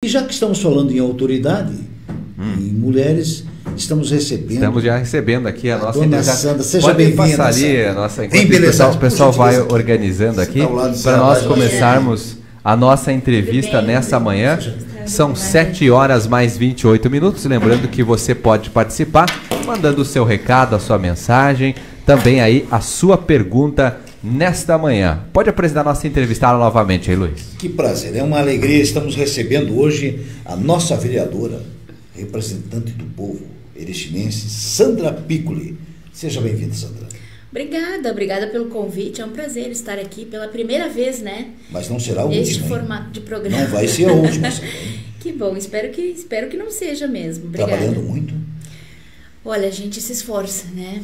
E já que estamos falando em autoridade, em mulheres, estamos já recebendo aqui a nossa dona Sandra. Seja bem-vinda. Pode passar ali a nossa... Enquanto o pessoal vai organizando aqui, para nós começarmos a nossa entrevista nessa manhã. São 7 horas mais 28 minutos. Lembrando que você pode participar mandando o seu recado, a sua mensagem, também aí a sua pergunta nesta manhã. Pode apresentar a nossa entrevistada novamente aí, Luiz. Que prazer, é uma alegria. Estamos recebendo hoje a nossa vereadora, representante do povo erechinense, Sandra Piccoli. Seja bem-vinda, Sandra. Obrigada pelo convite. É um prazer estar aqui pela primeira vez, né? Mas não será a última. Este formato de programa. Não vai ser a última. Que bom, espero que não seja mesmo. Obrigada. Trabalhando muito? Olha, a gente se esforça, né?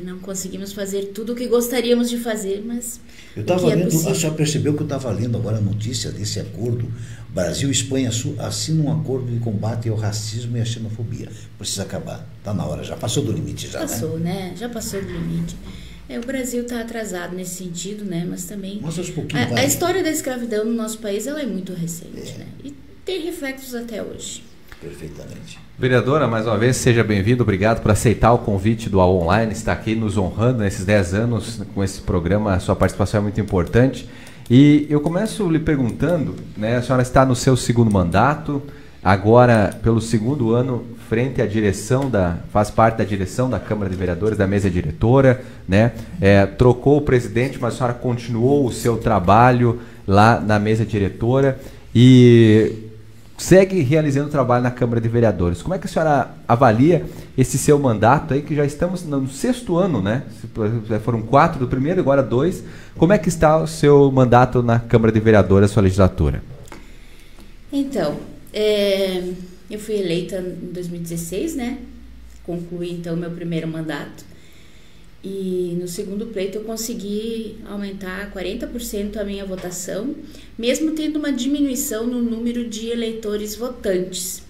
Não conseguimos fazer tudo o que gostaríamos de fazer, mas eu estava lendo, a senhora percebeu que eu estava lendo agora a notícia desse acordo. Brasil e Espanha assinam um acordo de combate ao racismo e à xenofobia. Precisa acabar. Está na hora, já passou do limite já, passou, né? Já passou do limite. O Brasil está atrasado nesse sentido, né? Mas também aos pouquinhos a história da escravidão no nosso país ela é muito recente, né? E tem reflexos até hoje. Perfeitamente. Vereadora, mais uma vez, seja bem-vindo. Obrigado por aceitar o convite do AO Online, estar aqui nos honrando nesses 10 anos com esse programa. A sua participação é muito importante. E eu começo lhe perguntando, né, a senhora está no seu segundo mandato, agora pelo segundo ano, frente à direção faz parte da direção da Câmara de Vereadores, da mesa diretora, né? Trocou o presidente, mas a senhora continuou o seu trabalho lá na mesa diretora e segue realizando trabalho na Câmara de Vereadores. Como é que a senhora avalia esse seu mandato aí, que já estamos no 6º ano, né? Já foram 4 do primeiro, agora 2. Como é que está o seu mandato na Câmara de Vereadores, a sua legislatura? Então, eu fui eleita em 2016, né? Concluí, então, meu primeiro mandato. E no segundo pleito eu consegui aumentar 40% a minha votação, mesmo tendo uma diminuição no número de eleitores votantes.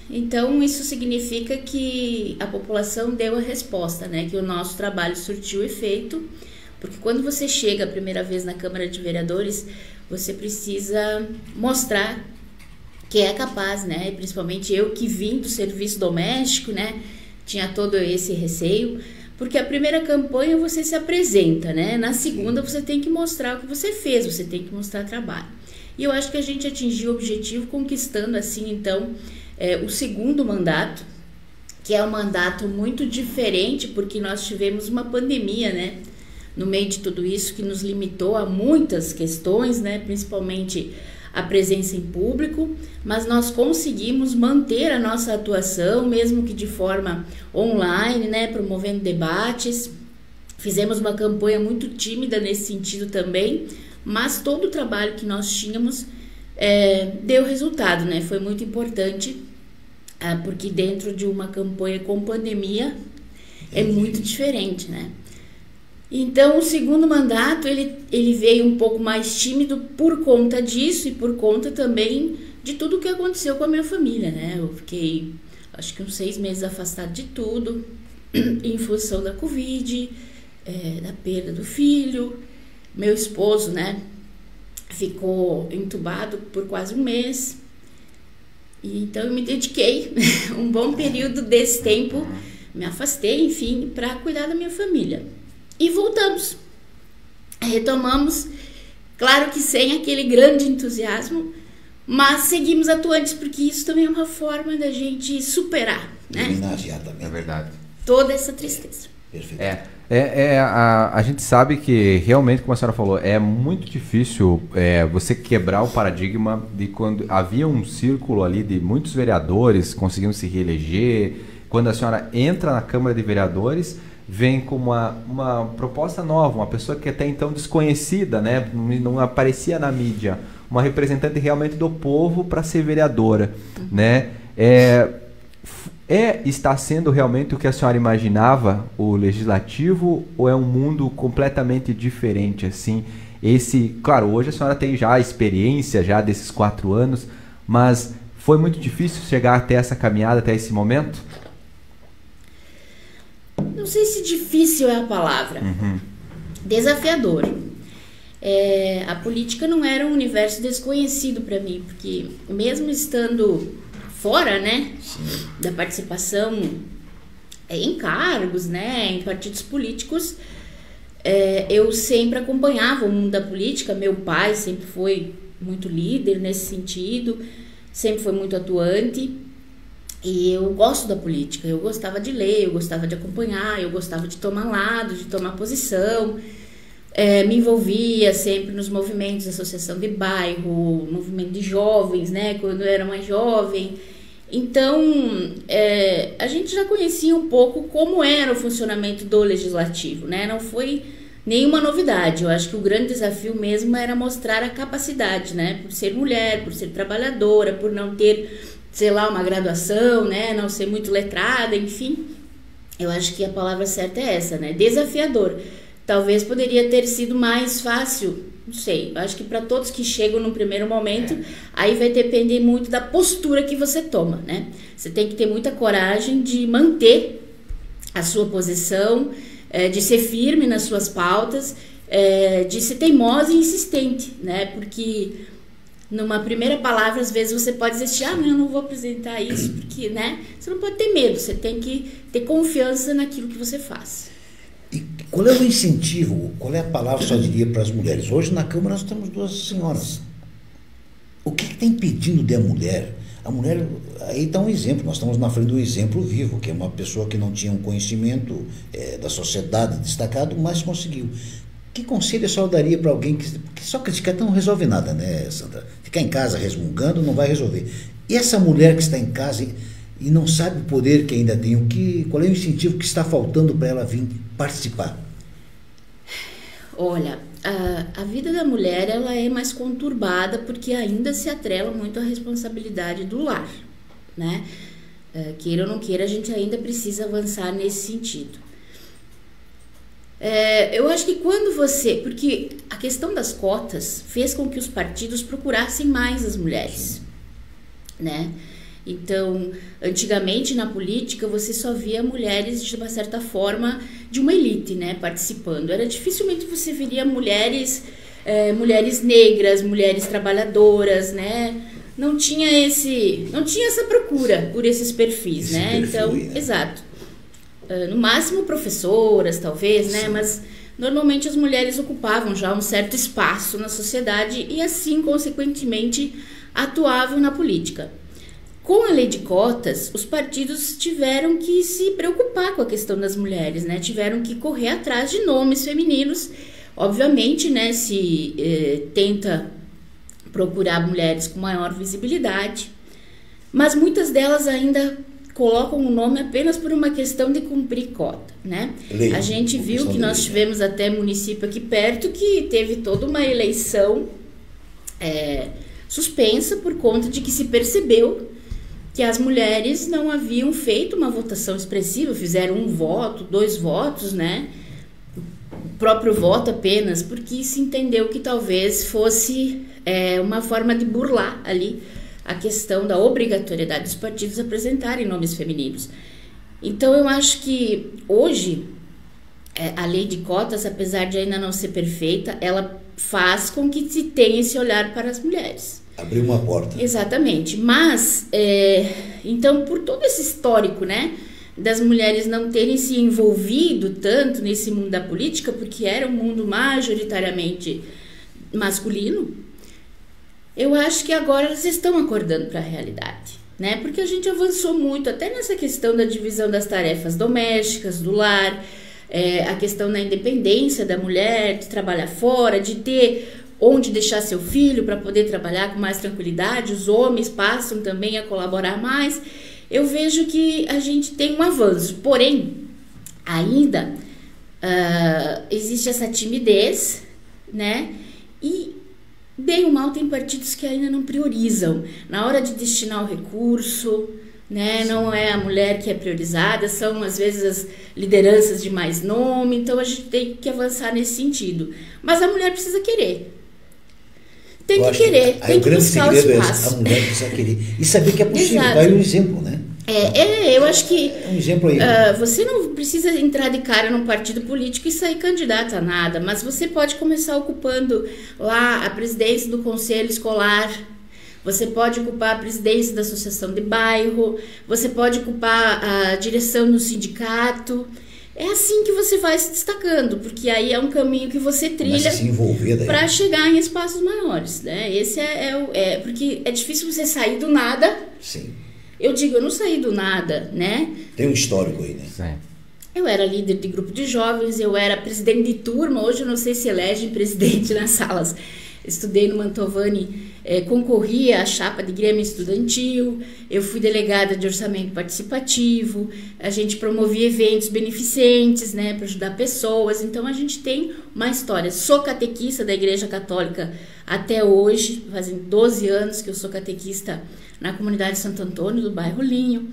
Então isso significa que a população deu a resposta, né? Que o nosso trabalho surtiu efeito, porque quando você chega a primeira vez na Câmara de Vereadores, você precisa mostrar que é capaz, né? Principalmente eu que vim do serviço doméstico, né? Tinha todo esse receio, porque a primeira campanha você se apresenta, né? Na segunda você tem que mostrar o que você fez, você tem que mostrar trabalho. E eu acho que a gente atingiu o objetivo conquistando assim, então, o segundo mandato, que é um mandato muito diferente, porque nós tivemos uma pandemia, né? No meio de tudo isso, que nos limitou a muitas questões, né? Principalmente a presença em público, mas nós conseguimos manter a nossa atuação, mesmo que de forma online, né, promovendo debates. Fizemos uma campanha muito tímida nesse sentido também, mas todo o trabalho que nós tínhamos deu resultado, né? Foi muito importante, porque dentro de uma campanha com pandemia é muito diferente, né? Então, o segundo mandato, ele veio um pouco mais tímido por conta disso e por conta também de tudo o que aconteceu com a minha família, né? Eu fiquei, acho que uns 6 meses afastada de tudo, em função da Covid, da perda do filho. Meu esposo, né, ficou entubado por quase 1 mês. E então, eu me dediquei um bom período desse tempo, me afastei, enfim, para cuidar da minha família. E voltamos, retomamos, claro que sem aquele grande entusiasmo, mas seguimos atuantes, porque isso também é uma forma da gente superar, né? É verdade. Toda essa tristeza. Perfeito. A gente sabe que realmente, como a senhora falou, é muito difícil você quebrar o paradigma de quando havia um círculo ali de muitos vereadores conseguindo se reeleger. Quando a senhora entra na Câmara de Vereadores, vem com uma proposta nova, uma pessoa que até então desconhecida, né? Não aparecia na mídia, uma representante realmente do povo para ser vereadora, né? Está sendo realmente o que a senhora imaginava, o legislativo, ou é um mundo completamente diferente, assim? Claro, hoje a senhora tem já a experiência já desses 4 anos, mas foi muito difícil chegar até essa caminhada, até esse momento? Não sei se difícil é a palavra. Desafiador. a política não era um universo desconhecido para mim, porque mesmo estando fora, né, da participação em cargos, né, em partidos políticos, eu sempre acompanhava o mundo da política. Meu pai sempre foi muito líder nesse sentido, sempre foi muito atuante, e eu gosto da política, eu gostava de ler, eu gostava de acompanhar, eu gostava de tomar lado, de tomar posição, me envolvia sempre nos movimentos de associação de bairro, movimento de jovens, né, quando eu era mais jovem. Então, a gente já conhecia um pouco como era o funcionamento do legislativo, né? Não foi nenhuma novidade. Eu acho que o grande desafio mesmo era mostrar a capacidade, né? Por ser mulher, por ser trabalhadora, por não ter, sei lá, uma graduação, né? Não ser muito letrada, enfim. Eu acho que a palavra certa é essa, né? Desafiador. Talvez poderia ter sido mais fácil, não sei. Eu acho que para todos que chegam no primeiro momento, aí vai depender muito da postura que você toma, né? Você tem que ter muita coragem de manter a sua posição, de ser firme nas suas pautas, de ser teimosa e insistente, né? Porque numa primeira palavra, às vezes você pode dizer, mas eu não vou apresentar isso, porque, né? Você não pode ter medo, você tem que ter confiança naquilo que você faz. E qual é o incentivo, qual é a palavra que eu diria para as mulheres? Hoje na Câmara nós temos 2 senhoras. O que está impedindo de a mulher? A mulher, aí está um exemplo, nós estamos na frente do exemplo vivo, que é uma pessoa que não tinha um conhecimento da sociedade destacado, mas conseguiu. Que conselho a senhora daria para alguém que só criticar não resolve nada, né, Sandra? Ficar em casa resmungando não vai resolver. E essa mulher que está em casa e não sabe o poder que ainda tem, qual é o incentivo que está faltando para ela vir participar? Olha, a vida da mulher ela é mais conturbada porque ainda se atrela muito à responsabilidade do lar, né? Queira ou não queira, a gente ainda precisa avançar nesse sentido. Eu acho que porque a questão das cotas fez com que os partidos procurassem mais as mulheres, né? Então, antigamente na política você só via mulheres de uma certa forma de uma elite, né, participando. Dificilmente você veria mulheres negras, mulheres trabalhadoras, né? Não tinha essa procura por esses perfis, né? Então, exato. No máximo professoras, talvez, né? Mas normalmente as mulheres ocupavam já um certo espaço na sociedade e assim, consequentemente, atuavam na política. Com a lei de cotas, os partidos tiveram que se preocupar com a questão das mulheres, né? Tiveram que correr atrás de nomes femininos. Obviamente, né, se tenta procurar mulheres com maior visibilidade, mas muitas delas ainda colocam o nome apenas por uma questão de cumprir cota, né? A gente viu que nós tivemos até município aqui perto que teve toda uma eleição suspensa por conta de que se percebeu que as mulheres não haviam feito uma votação expressiva, fizeram 1 voto, 2 votos, né? O próprio voto apenas, porque se entendeu que talvez fosse uma forma de burlar ali a questão da obrigatoriedade dos partidos apresentarem nomes femininos. Então, eu acho que hoje a lei de cotas, apesar de ainda não ser perfeita, ela faz com que se tenha esse olhar para as mulheres. Abriu uma porta. Exatamente. Mas, então, por todo esse histórico, né, das mulheres não terem se envolvido tanto nesse mundo da política, porque era um mundo majoritariamente masculino, eu acho que agora elas estão acordando para a realidade, né? Porque a gente avançou muito, até nessa questão da divisão das tarefas domésticas, do lar, a questão da independência da mulher, de trabalhar fora, de ter onde deixar seu filho para poder trabalhar com mais tranquilidade. Os homens passam também a colaborar mais. Eu vejo que a gente tem um avanço, porém, ainda existe essa timidez, né? E, bem ou mal, tem partidos que ainda não priorizam. Na hora de destinar o recurso, né? Não é a mulher que é priorizada, são às vezes as lideranças de mais nome, então a gente tem que avançar nesse sentido. Mas a mulher precisa querer. Tem que querer, tem que buscar o espaço. A mulher precisa querer. E saber que é possível, Exato. vai um exemplo, né? Eu acho que um exemplo aí. Você não precisa entrar de cara num partido político e sair candidato a nada, mas você pode começar ocupando lá a presidência do conselho escolar, você pode ocupar a presidência da associação de bairro, você pode ocupar a direção no sindicato. É assim que você vai se destacando, porque aí é um caminho que você trilha para chegar em espaços maiores, né? Esse porque é difícil você sair do nada. Sim. Eu digo, eu não saí do nada, né? Tem um histórico aí, né? Sim. Eu era líder de grupo de jovens, eu era presidente de turma, hoje eu não sei se elegem presidente nas salas. Estudei no Mantovani, concorri à chapa de Grêmio Estudantil, eu fui delegada de orçamento participativo, a gente promovia eventos beneficentes, né, para ajudar pessoas, então a gente tem uma história. Sou catequista da Igreja Católica até hoje, fazem 12 anos que eu sou catequista na comunidade de Santo Antônio, do bairro Linho.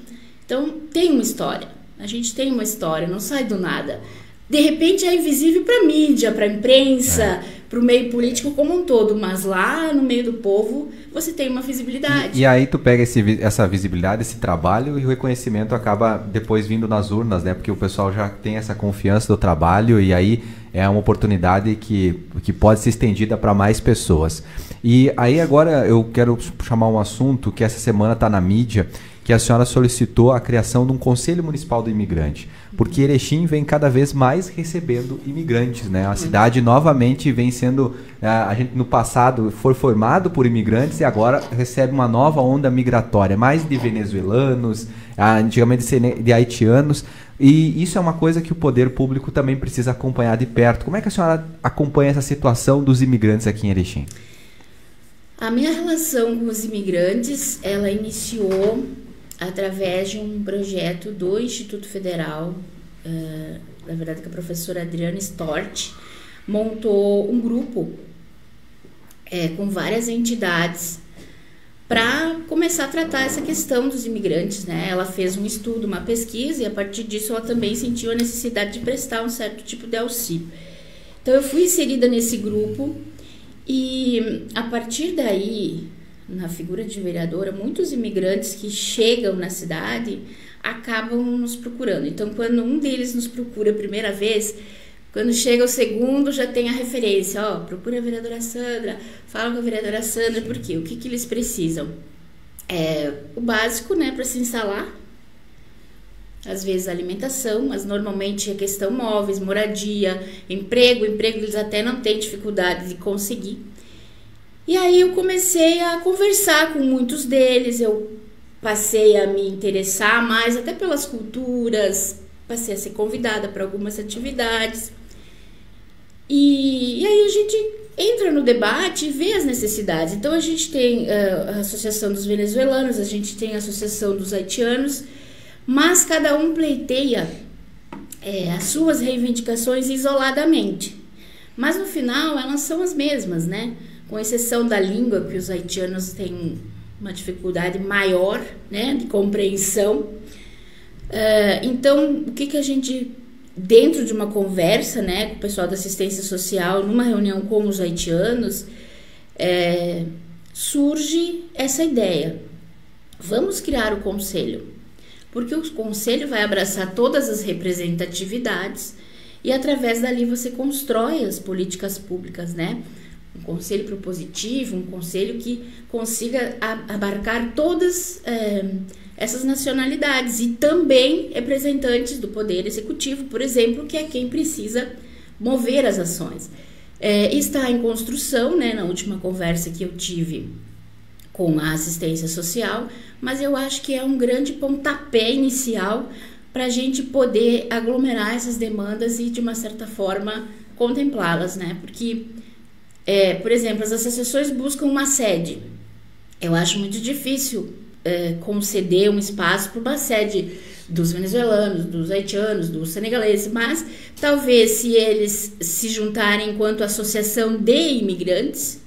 Então, tem uma história. A gente tem uma história, não sai do nada. De repente é invisível para a mídia, para a imprensa, para o meio político como um todo, mas lá no meio do povo você tem uma visibilidade. E aí tu pega essa visibilidade, esse trabalho, e o reconhecimento acaba depois vindo nas urnas, né? Porque o pessoal já tem essa confiança do trabalho e aí é uma oportunidade que pode ser estendida para mais pessoas. E aí agora eu quero chamar um assunto que essa semana está na mídia, que a senhora solicitou a criação de um Conselho Municipal do Imigrante, porque Erechim vem cada vez mais recebendo imigrantes, né? A cidade novamente vem sendo, a gente no passado foi formado por imigrantes e agora recebe uma nova onda migratória, mais de venezuelanos, antigamente de haitianos, e isso é uma coisa que o poder público também precisa acompanhar de perto. Como é que a senhora acompanha essa situação dos imigrantes aqui em Erechim? A minha relação com os imigrantes, ela iniciou através de um projeto do Instituto Federal, na verdade que a professora Adriana Stort montou um grupo com várias entidades para começar a tratar essa questão dos imigrantes, né? Ela fez um estudo, uma pesquisa, e a partir disso ela também sentiu a necessidade de prestar um certo tipo de auxílio. Então eu fui inserida nesse grupo e a partir daí, na figura de vereadora, muitos imigrantes que chegam na cidade acabam nos procurando. Então, quando um deles nos procura a primeira vez, quando chega o segundo, já tem a referência. Procura a vereadora Sandra, fala com a vereadora Sandra, por quê? O que eles precisam? O básico, né, para se instalar. Às vezes alimentação, mas normalmente é questão móveis, moradia, emprego eles até não têm dificuldade de conseguir. E aí eu comecei a conversar com muitos deles, eu passei a me interessar mais até pelas culturas, passei a ser convidada para algumas atividades. E aí a gente entra no debate e vê as necessidades. Então a gente tem a Associação dos Venezuelanos, a gente tem a Associação dos Haitianos, mas cada um pleiteia as suas reivindicações isoladamente. Mas no final elas são as mesmas, né? Com exceção da língua, que os haitianos têm uma dificuldade maior, né, de compreensão. Então, o que a gente, dentro de uma conversa, né, com o pessoal da assistência social, numa reunião com os haitianos, surge essa ideia. Vamos criar o conselho. Porque o conselho vai abraçar todas as representatividades e através dali você constrói as políticas públicas, né? Um conselho propositivo, um conselho que consiga abarcar todas essas nacionalidades e também representantes do poder executivo, por exemplo, que é quem precisa mover as ações. Está em construção, né? Na última conversa que eu tive com a assistência social, mas eu acho que é um grande pontapé inicial para a gente poder aglomerar essas demandas e, de uma certa forma, contemplá-las, né? Porque, por exemplo, as associações buscam uma sede. Eu acho muito difícil conceder um espaço para uma sede dos venezuelanos, dos haitianos, dos senegaleses, mas talvez se eles se juntarem enquanto associação de imigrantes,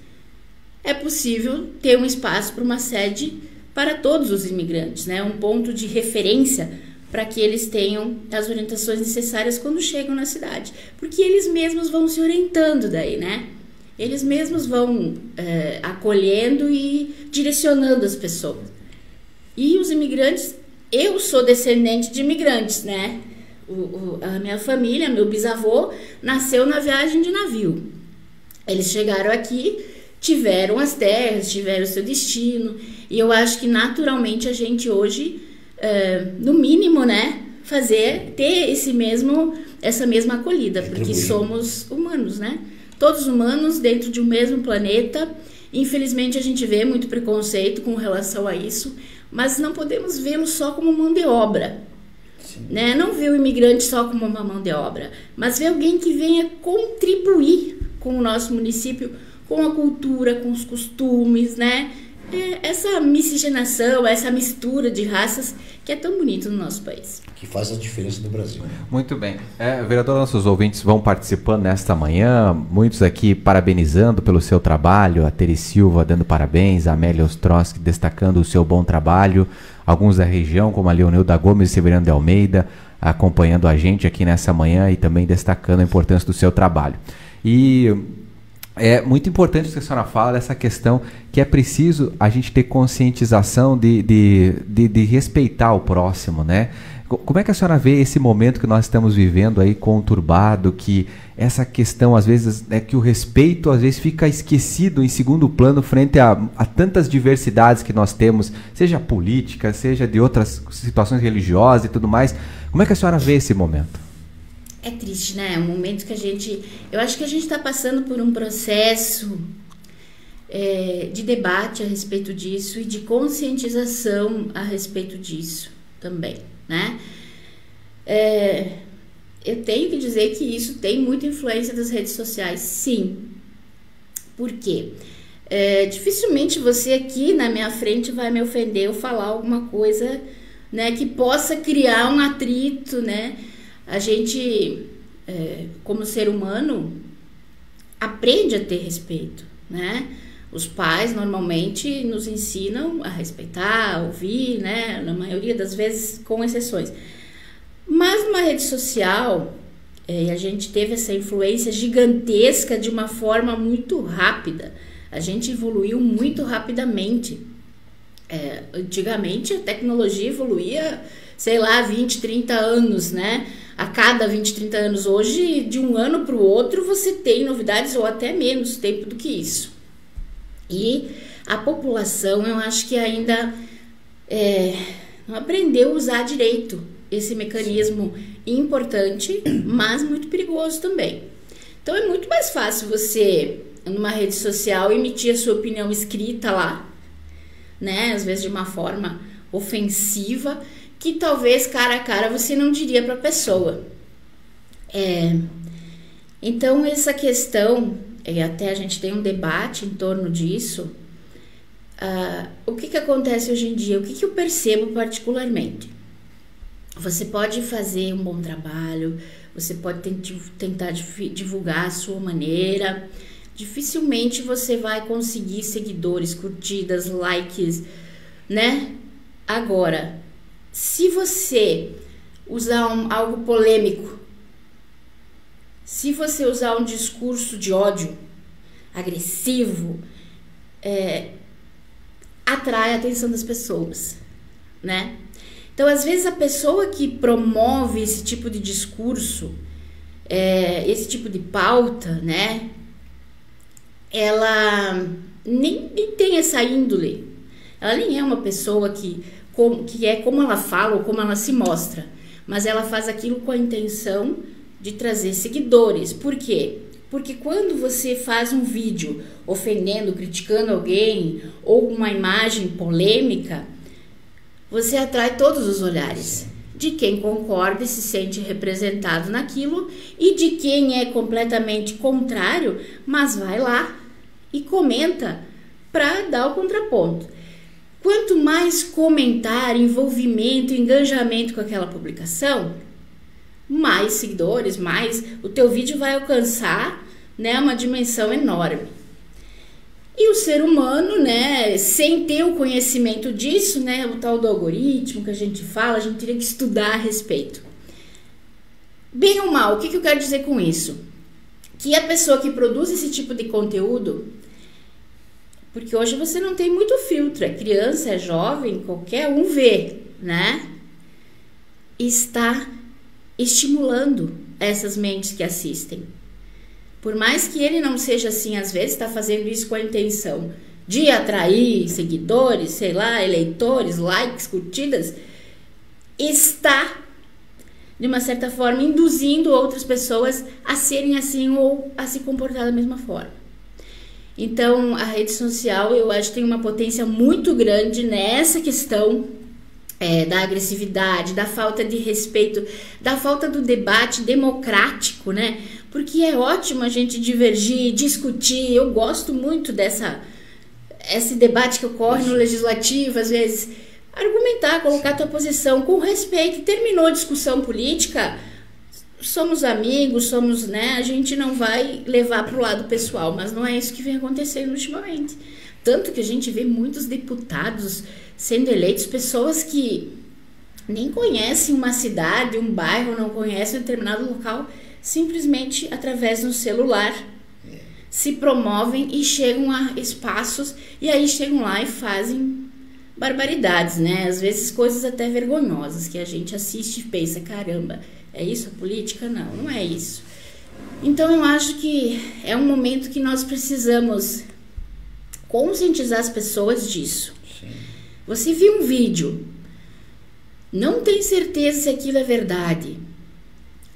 é possível ter um espaço para uma sede para todos os imigrantes, né? Um ponto de referência para que eles tenham as orientações necessárias quando chegam na cidade. Porque eles mesmos vão se orientando daí, né? Eles mesmos vão acolhendo e direcionando as pessoas. E os imigrantes eu sou descendente de imigrantes, né? A minha família, meu bisavô, nasceu na viagem de navio. Eles chegaram aqui, tiveram as terras, tiveram o seu destino, e eu acho que naturalmente a gente hoje, no mínimo, né, ter essa mesma acolhida, porque somos humanos, né? Todos humanos dentro de um mesmo planeta. Infelizmente a gente vê muito preconceito com relação a isso, mas não podemos vê-lo só como mão de obra, né? Não ver o imigrante só como uma mão de obra, mas ver alguém que venha contribuir com o nosso município, com a cultura, com os costumes, né? Essa miscigenação, essa mistura de raças que é tão bonito no nosso país. Que faz a diferença no Brasil. Muito bem. Vereador, nossos ouvintes vão participando nesta manhã, muitos aqui parabenizando pelo seu trabalho, a Tere Silva dando parabéns, a Amélia Ostrowski destacando o seu bom trabalho, alguns da região, como a Leonilda Gomes e Severiano de Almeida, acompanhando a gente aqui nessa manhã e também destacando a importância do seu trabalho. E é muito importante o que a senhora fala dessa questão que é preciso a gente ter conscientização de respeitar o próximo, né? Como é que a senhora vê esse momento que nós estamos vivendo aí conturbado, que essa questão às vezes é que o respeito às vezes fica esquecido em segundo plano frente a tantas diversidades que nós temos, seja política, seja de outras situações religiosas e tudo mais. Como é que a senhora vê esse momento? É triste, né? É um momento que eu acho que a gente está passando por um processo de debate a respeito disso e de conscientização a respeito disso também, né? Eu tenho que dizer que isso tem muita influência das redes sociais, sim. Por quê? Dificilmente você aqui na minha frente vai me ofender ou falar alguma coisa, né, que possa criar um atrito, né? A gente, como ser humano, aprende a ter respeito, né? Os pais normalmente nos ensinam a respeitar, a ouvir, né? Na maioria das vezes, com exceções. Mas numa rede social, a gente teve essa influência gigantesca de uma forma muito rápida. A gente evoluiu muito rapidamente. Antigamente a tecnologia evoluía, sei lá, 20, 30 anos, né? A cada 20, 30 anos. Hoje, de um ano para o outro, você tem novidades ou até menos tempo do que isso. E a população, eu acho que ainda não aprendeu a usar direito esse mecanismo importante, mas muito perigoso também. Então é muito mais fácil você, numa rede social, emitir a sua opinião escrita lá, né? Às vezes de uma forma ofensiva, que talvez cara a cara você não diria para a pessoa. Então essa questão, e até a gente tem um debate em torno disso, o que acontece hoje em dia, o que eu percebo particularmente? Você pode fazer um bom trabalho, você pode tentar divulgar a sua maneira, dificilmente você vai conseguir seguidores, curtidas, likes, né? Agora, se você usar algo polêmico, se você usar um discurso de ódio, agressivo, atrai a atenção das pessoas, né? Então, às vezes, a pessoa que promove esse tipo de discurso, esse tipo de pauta, né? Ela nem tem essa índole. Ela nem é uma pessoa que é como ela fala ou como ela se mostra, mas ela faz aquilo com a intenção de trazer seguidores. Por quê? Porque quando você faz um vídeo ofendendo, criticando alguém ou uma imagem polêmica, você atrai todos os olhares de quem concorda e se sente representado naquilo e de quem é completamente contrário, mas vai lá e comenta para dar o contraponto. Quanto mais comentário, envolvimento, engajamento com aquela publicação, mais seguidores, mais o teu vídeo vai alcançar, né, uma dimensão enorme. E o ser humano, né, sem ter o conhecimento disso, né, o tal do algoritmo que a gente fala, a gente teria que estudar a respeito. Bem ou mal, o que eu quero dizer com isso? Que a pessoa que produz esse tipo de conteúdo, porque hoje você não tem muito filtro, é criança, é jovem, qualquer um vê, né? está estimulando essas mentes que assistem. Por mais que ele não seja assim, às vezes está fazendo isso com a intenção de atrair seguidores, sei lá, eleitores, likes, curtidas, está, de uma certa forma, induzindo outras pessoas a serem assim ou a se comportar da mesma forma. Então, a rede social, eu acho que tem uma potência muito grande nessa questão da agressividade, da falta de respeito, da falta do debate democrático, né? Porque é ótimo a gente divergir, discutir. Eu gosto muito esse debate que ocorre no legislativo, às vezes, argumentar, colocar a tua posição com respeito. Terminou a discussão política, somos amigos, somos, né? A gente não vai levar para o lado pessoal, mas não é isso que vem acontecendo ultimamente. Tanto que a gente vê muitos deputados sendo eleitos, pessoas que nem conhecem uma cidade, um bairro, não conhecem um determinado local, simplesmente através do celular se promovem e chegam a espaços, e aí chegam lá e fazem barbaridades, né? Às vezes coisas até vergonhosas, que a gente assiste e pensa, caramba, é isso a política? Não, não é isso. Então eu acho que é um momento que nós precisamos conscientizar as pessoas disso. Sim. Você viu um vídeo, não tem certeza se aquilo é verdade.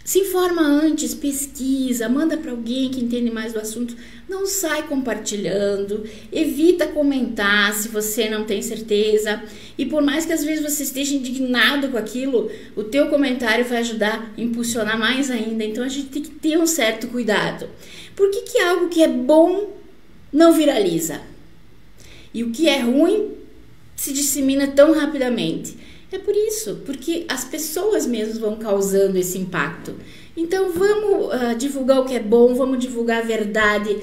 Se informa antes, pesquisa, manda para alguém que entende mais do assunto. Não sai compartilhando, evita comentar se você não tem certeza. E por mais que às vezes você esteja indignado com aquilo, o teu comentário vai ajudar a impulsionar mais ainda. Então a gente tem que ter um certo cuidado. Por que algo que é bom não viraliza? E o que é ruim se dissemina tão rapidamente? É por isso, porque as pessoas mesmas vão causando esse impacto. Então vamos divulgar o que é bom, vamos divulgar a verdade,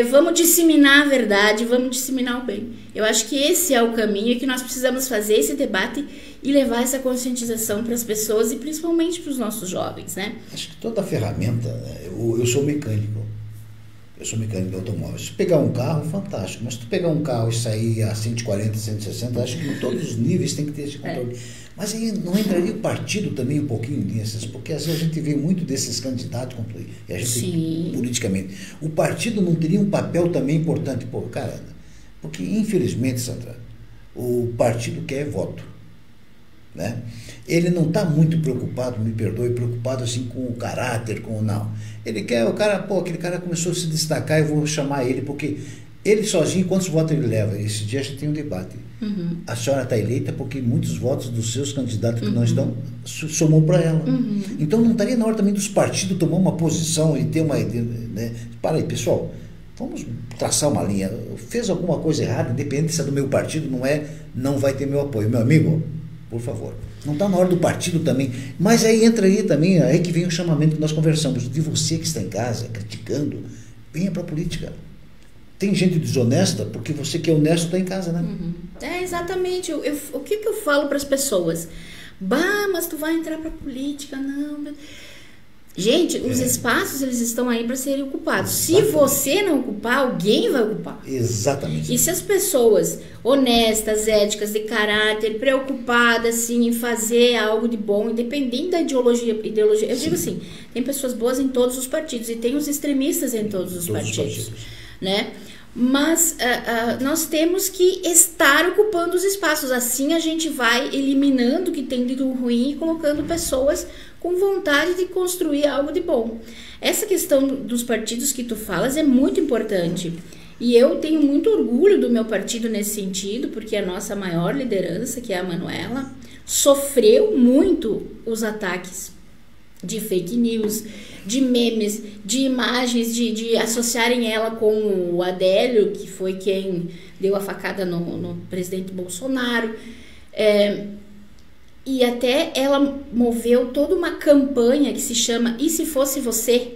vamos disseminar a verdade, vamos disseminar o bem. Eu acho que esse é o caminho e que nós precisamos fazer esse debate e levar essa conscientização para as pessoas e principalmente para os nossos jovens, né? Acho que toda ferramenta, eu sou mecânico. Eu sou mecânico de automóvel. Se tu pegar um carro, fantástico. Mas se tu pegar um carro e sair a 140, 160, acho que em todos os níveis tem que ter esse controle. Mas aí não entraria o partido também um pouquinho nesses? Porque às vezes a gente vê muito desses candidatos, e a gente politicamente. O partido não teria um papel também importante? Pô, cara, porque infelizmente, Sandra, o partido quer voto. Né? Ele não está muito preocupado, me perdoe, preocupado assim com o caráter, não. Ele quer, aquele cara começou a se destacar, eu vou chamar ele, porque ele sozinho, quantos votos ele leva? Esse dia a gente tem um debate. Uhum. A senhora está eleita porque muitos votos dos seus candidatos que não estão somou para ela. Uhum. Então não estaria na hora também dos partidos tomar uma posição e ter uma ideia, né? Para aí, pessoal, vamos traçar uma linha. Fez alguma coisa errada, independente se é do meu partido, não vai ter meu apoio. Meu amigo, por favor. Não está na hora do partido também. Mas aí entra aí também, aí que vem o chamamento que nós conversamos. De você que está em casa, criticando, venha para a política. Tem gente desonesta, porque você que é honesto está em casa, né? Uhum. Exatamente. O que eu falo para as pessoas? Mas tu vai entrar para a política? Não. Gente, os espaços eles estão aí para serem ocupados. Exatamente. Se você não ocupar, alguém vai ocupar. Exatamente. E se as pessoas honestas, éticas, de caráter, preocupadas assim, em fazer algo de bom, independente da ideologia, eu digo assim, tem pessoas boas em todos os partidos e tem os extremistas em todos os partidos, né? Mas nós temos que estar ocupando os espaços. Assim a gente vai eliminando o que tem de ruim e colocando pessoas com vontade de construir algo de bom. Essa questão dos partidos que tu falas é muito importante. E eu tenho muito orgulho do meu partido nesse sentido, porque a nossa maior liderança, que é a Manuela, sofreu muito os ataques de fake news, de memes, de imagens, de associarem ela com o Adélio, que foi quem deu a facada no presidente Bolsonaro. E até ela moveu toda uma campanha que se chama E Se Fosse Você,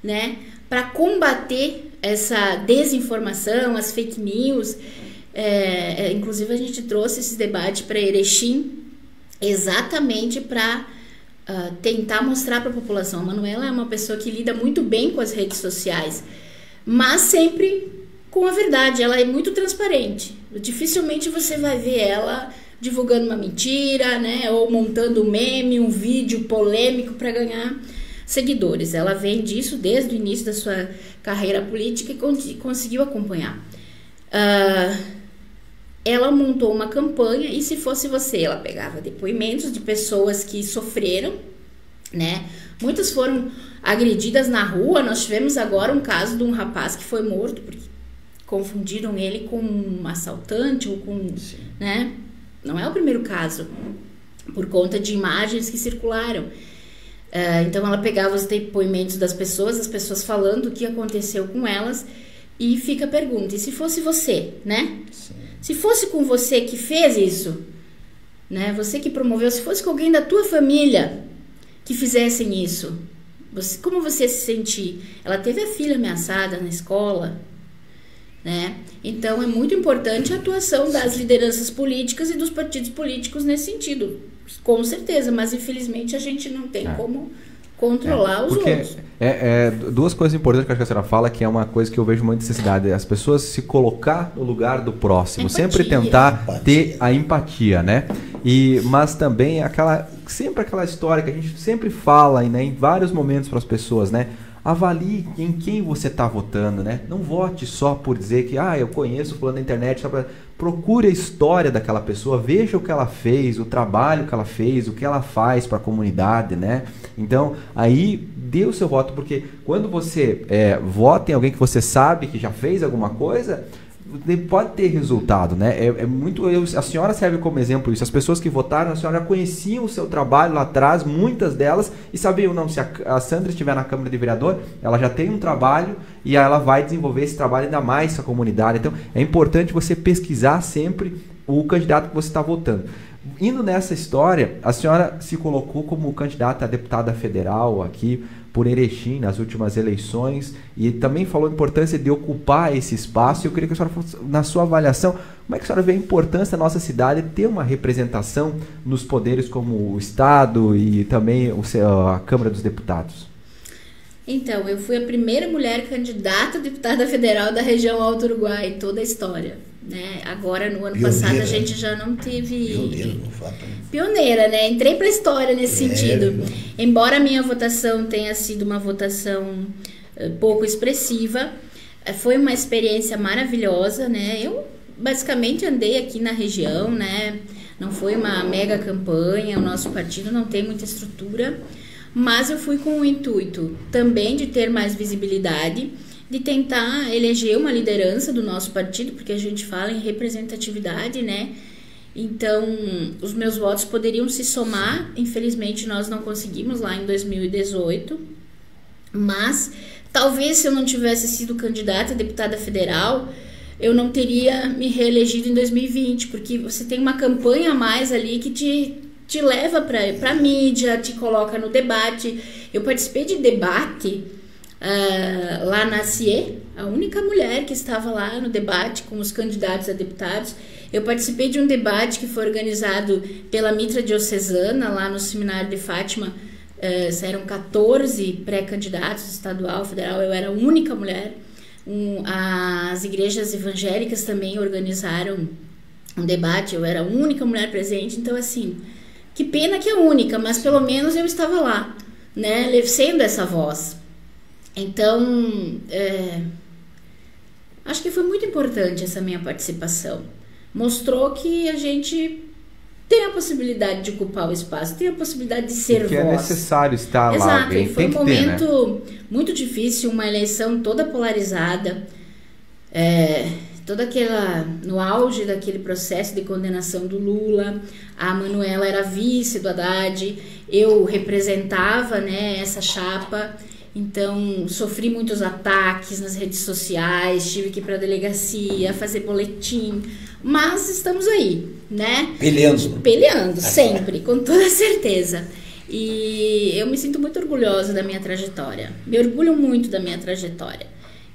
né? Para combater essa desinformação, as fake news. Inclusive a gente trouxe esse debate para Erechim exatamente para tentar mostrar para a população. A Manuela é uma pessoa que lida muito bem com as redes sociais, mas sempre com a verdade. Ela é muito transparente. Dificilmente você vai ver ela divulgando uma mentira, né? Ou montando um meme, um vídeo polêmico para ganhar seguidores. Ela vem disso desde o início da sua carreira política e conseguiu acompanhar. Ela montou uma campanha e, se fosse você, ela pegava depoimentos de pessoas que sofreram, né? Muitas foram agredidas na rua. Nós tivemos agora um caso de um rapaz que foi morto porque confundiram ele com um assaltante ou com, né? Não é o primeiro caso, por conta de imagens que circularam. Então ela pegava os depoimentos das pessoas, as pessoas falando o que aconteceu com elas, e fica a pergunta: e se fosse você, né? Sim. Se fosse com você que fez isso, né? Você que promoveu, se fosse com alguém da tua família que fizessem isso, como você se sentir? Ela teve a filha ameaçada na escola, né? Então é muito importante a atuação das lideranças políticas e dos partidos políticos nesse sentido, com certeza, mas infelizmente a gente não tem como controlar os outros. Duas coisas importantes que a senhora fala, que é uma coisa que eu vejo muita necessidade: as pessoas se colocar no lugar do próximo, sempre tentar ter a empatia, né? Mas também sempre aquela história que a gente sempre fala, né, em vários momentos para as pessoas, né? Avalie em quem você está votando, né? Não vote só por dizer que eu conheço o fulano na internet. Procure a história daquela pessoa, veja o que ela fez, o trabalho que ela fez, o que ela faz para a comunidade, né? Então, aí dê o seu voto, porque quando você vota em alguém que você sabe que já fez alguma coisa, pode ter resultado, né? A senhora serve como exemplo isso. As pessoas que votaram, a senhora já conheciam o seu trabalho lá atrás, muitas delas, e sabiam, não, se a Sandra estiver na Câmara de Vereador, ela já tem um trabalho e ela vai desenvolver esse trabalho ainda mais com a comunidade. Então, é importante você pesquisar sempre o candidato que você está votando. Indo nessa história, a senhora se colocou como candidata a deputada federal aqui por Erechim nas últimas eleições, e também falou a importância de ocupar esse espaço. Eu queria que a senhora fosse, na sua avaliação, como é que a senhora vê a importância da nossa cidade ter uma representação nos poderes como o Estado e também a Câmara dos Deputados? Então, eu fui a primeira mulher candidata a deputada federal da região Alto Uruguai, toda a história, né? Agora, no ano passado, a gente já não teve... Pioneira, no fato. Pioneira, né? Entrei para a história nesse sentido. Embora a minha votação tenha sido uma votação pouco expressiva, foi uma experiência maravilhosa, né? Eu basicamente andei aqui na região, né? Não foi uma mega campanha, o nosso partido não tem muita estrutura, mas eu fui com o intuito também de ter mais visibilidade, de tentar eleger uma liderança do nosso partido, porque a gente fala em representatividade, né? Então, os meus votos poderiam se somar. Infelizmente, nós não conseguimos lá em 2018, mas talvez, se eu não tivesse sido candidata a deputada federal, eu não teria me reelegido em 2020, porque você tem uma campanha a mais ali que te leva para a mídia, te coloca no debate. Eu participei de debate lá na CIE, a única mulher que estava lá no debate com os candidatos a deputados. Eu participei de um debate que foi organizado pela Mitra Diocesana, lá no Seminário de Fátima. Eram 14 pré-candidatos, estadual, federal, eu era a única mulher. As igrejas evangélicas também organizaram um debate, eu era a única mulher presente. Então, assim, que pena que é única, mas pelo menos eu estava lá, né, sendo essa voz. Então, acho que foi muito importante essa minha participação. Mostrou que a gente tem a possibilidade de ocupar o espaço, tem a possibilidade de ser voz. Que é necessário estar lá. Exato, foi um momento muito difícil, uma eleição toda polarizada, toda aquela, no auge daquele processo de condenação do Lula. A Manuela era vice do Haddad, eu representava, né, essa chapa. Então, sofri muitos ataques nas redes sociais, tive que ir para a delegacia, fazer boletim, mas estamos aí, né? Peleando, sempre, com toda certeza. E eu me sinto muito orgulhosa da minha trajetória, me orgulho muito da minha trajetória.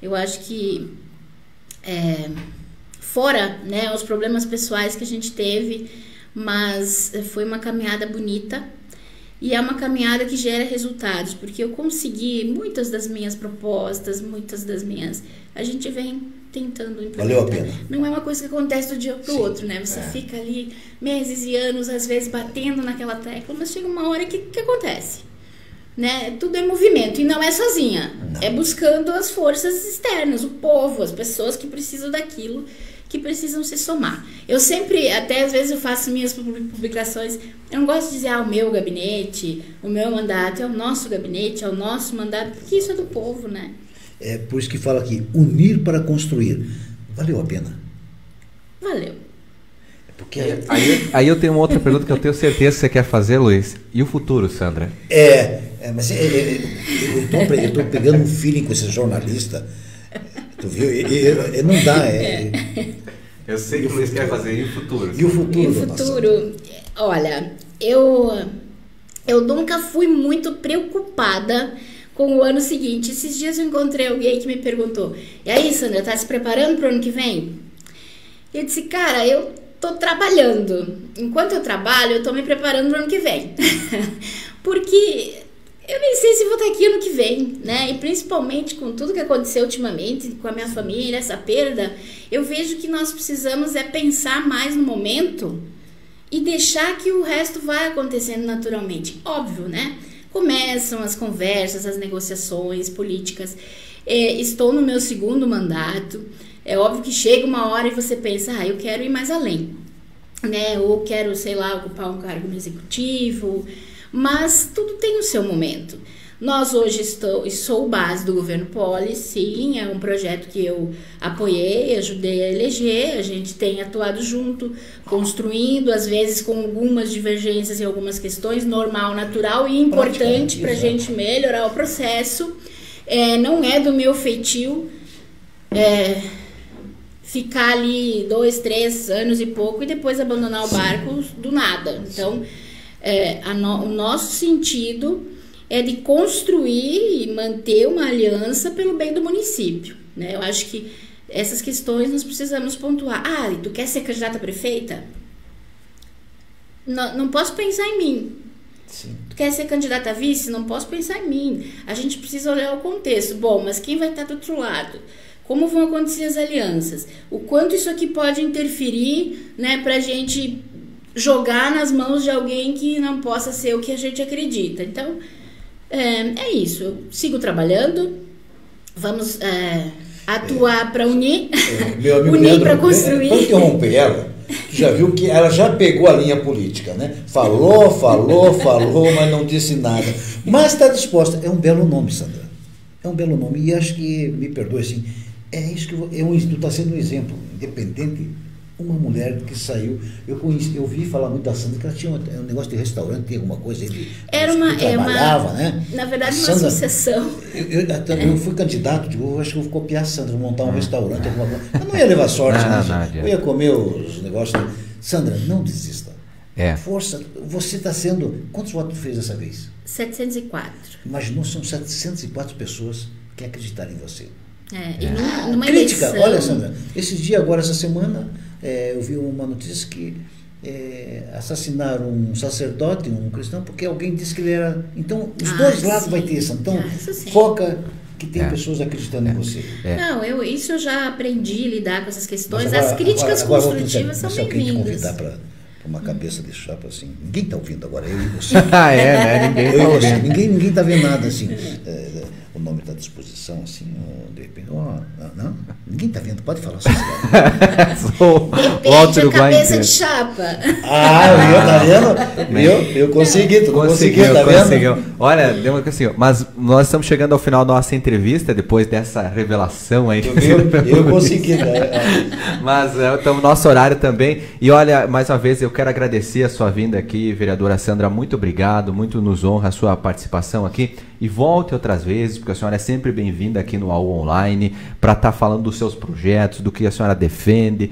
Eu acho que, fora, né, os problemas pessoais que a gente teve, mas foi uma caminhada bonita. E é uma caminhada que gera resultados, porque eu consegui muitas das minhas propostas, a gente vem tentando implementar. Valeu a pena. Não é uma coisa que acontece do dia para o outro, né? Você fica ali meses e anos, às vezes, batendo naquela tecla, mas chega uma hora que acontece. Né? Tudo é movimento e não é sozinha. Não. É buscando as forças externas, o povo, as pessoas que precisam daquilo, que precisam se somar. Eu sempre, até às vezes eu faço minhas publicações, eu não gosto de dizer o meu gabinete, o meu mandato, é o nosso gabinete, é o nosso mandato, porque isso é do povo, né? É por isso que fala aqui, unir para construir. Valeu a pena? Valeu. Porque... Aí eu tenho uma outra pergunta que eu tenho certeza que você quer fazer, Luiz. E o futuro, Sandra? Mas eu estou pegando um feeling com esse jornalista. Tu viu? Não dá. Eu sei que o Luiz quer fazer. E o futuro? E o futuro? E o futuro? Olha, eu nunca fui muito preocupada com o ano seguinte. Esses dias eu encontrei alguém que me perguntou: e aí, Sandra, tá se preparando para o ano que vem? Eu disse, cara, eu tô trabalhando. Enquanto eu trabalho, eu tô me preparando para o ano que vem. Porque eu nem sei se vou estar aqui ano que vem, né? E principalmente com tudo que aconteceu ultimamente, com a minha família, essa perda, eu vejo que nós precisamos pensar mais no momento e deixar que o resto vai acontecendo naturalmente. Óbvio, né? Começam as conversas, as negociações políticas. Estou no meu 2º mandato. É óbvio que chega uma hora e você pensa, eu quero ir mais além, né? Ou quero, sei lá, ocupar um cargo no executivo, mas tudo tem o seu momento. Nós hoje sou base do governo Poli, sim, é um projeto que eu apoiei, ajudei a eleger, a gente tem atuado junto, construindo, às vezes com algumas divergências em algumas questões, normal, natural e importante para a gente melhorar o processo. Não é do meu feitio ficar ali 2, 3 anos e pouco e depois abandonar o barco do nada. Então, o nosso sentido é de construir e manter uma aliança pelo bem do município, né? Eu acho que essas questões nós precisamos pontuar. Tu quer ser candidata a prefeita? Não posso pensar em mim. Sim. Tu quer ser candidata a vice? Não posso pensar em mim. A gente precisa olhar o contexto. Bom, mas quem vai estar do outro lado? Como vão acontecer as alianças? O quanto isso aqui pode interferir, né, pra gente jogar nas mãos de alguém que não possa ser o que a gente acredita. Então, é isso. Eu sigo trabalhando. Vamos atuar para unir. Meu amigo unir para construir. Quando interromper ela, tu já viu que ela já pegou a linha política, né? Falou, mas não disse nada. Mas está disposta. É um belo nome, Sandra. É um belo nome. E acho que, me perdoe, assim, isso que tu está sendo um exemplo. Independente, uma mulher que saiu. Eu vi falar muito da Sandra, que ela tinha um negócio de restaurante, tem alguma coisa aí. Trabalhava, né? Na verdade, Sandra, uma sucessão. Eu fui candidato, eu acho que eu vou copiar a Sandra, montar um restaurante, alguma coisa. Eu não ia levar sorte, eu ia comer os negócios. Sandra, não desista. Força, você está sendo. Quantos votos fez dessa vez? 704. Imaginou, são 704 pessoas que acreditaram em você. E numa crítica, eleição... olha, Sandra, esse dia agora, essa semana, eu vi uma notícia que assassinaram um sacerdote, um cristão, porque alguém disse que ele era... Então, os dois lados vai ter isso. Então, foca que tem pessoas acreditando em você. Não, isso eu já aprendi a lidar com essas questões. As críticas construtivas são bem-vindas. Convidar para uma cabeça de chapa assim. Ninguém está ouvindo agora, eu e você. Né? Ninguém está ouvindo. Ninguém está vendo nada assim. O nome está à disposição, assim, de repente. Não? Ninguém está vendo, pode falar. Depende da cabeça de chapa. Tá vendo? Eu consegui, tu conseguiu, tá vendo? Olha, mas nós estamos chegando ao final da nossa entrevista, depois dessa revelação aí. Eu consegui. Mas estamos no nosso horário também. E olha, mais uma vez, eu quero agradecer a sua vinda aqui, vereadora Sandra. Muito obrigado, muito nos honra a sua participação aqui. E volte outras vezes, porque a senhora é sempre bem-vinda aqui no AU Online para estar falando dos seus projetos, do que a senhora defende,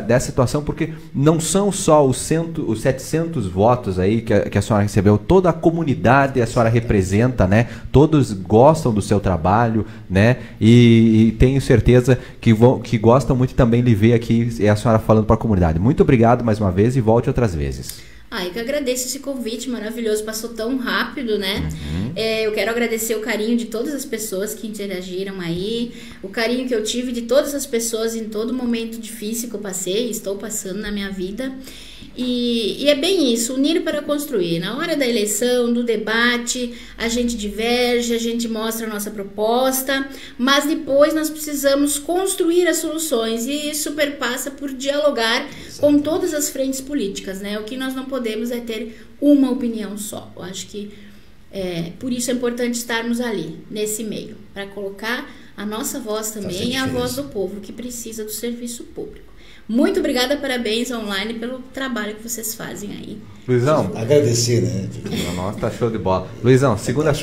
dessa situação, porque não são só os 700 votos aí que a senhora recebeu, toda a comunidade a senhora representa, né? Todos gostam do seu trabalho, né? E tenho certeza que gostam muito também de ver aqui a senhora falando para a comunidade. Muito obrigado mais uma vez e volte outras vezes. Eu que agradeço esse convite maravilhoso, passou tão rápido, né? Eu quero agradecer o carinho de todas as pessoas que interagiram aí, o carinho que eu tive de todas as pessoas em todo momento difícil que eu passei, estou passando na minha vida. E é bem isso, unir para construir. Na hora da eleição, do debate, a gente diverge, a gente mostra a nossa proposta, mas depois nós precisamos construir as soluções, e isso perpassa por dialogar com todas as frentes políticas, né? O que nós não podemos é ter uma opinião só. Eu acho que por isso é importante estarmos ali, nesse meio, para colocar a nossa voz também e a voz do povo que precisa do serviço público. Muito obrigada, parabéns online pelo trabalho que vocês fazem aí. Luizão. Agradecer, né? Nossa, tá show de bola. Luizão, segunda-feira